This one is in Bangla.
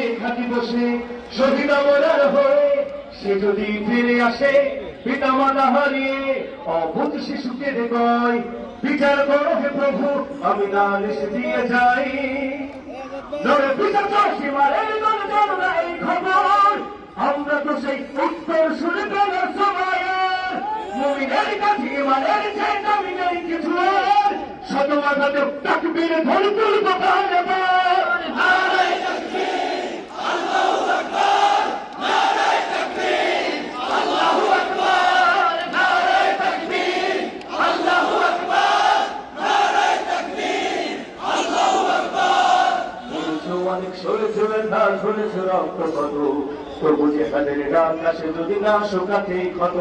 হবে খাটি বসে শহীদ আমরার হয়ে সে যদি ফিরে আসে পিতা মাতা হারিয়ে অবুধ শিশুকে দেখয় বিচার করো হে প্রভু আমি নালিশ দিয়ে যাই নরে বিচার সীমারে জনগণরা এই খবর আমরা তো সেই উত্তর শুনে পেলাম সময়ের মুমিনের কাছে ইমানের চেয়ে দামি নেই কিছু আর শতমাঘাতে তাকবীর ধরে তুলবো তাহলে অনেক সরেছে ব্যথা সরেছে রক্ত কত তবু যে তাদের আকাশে যদি না শোকাতে ক্ষত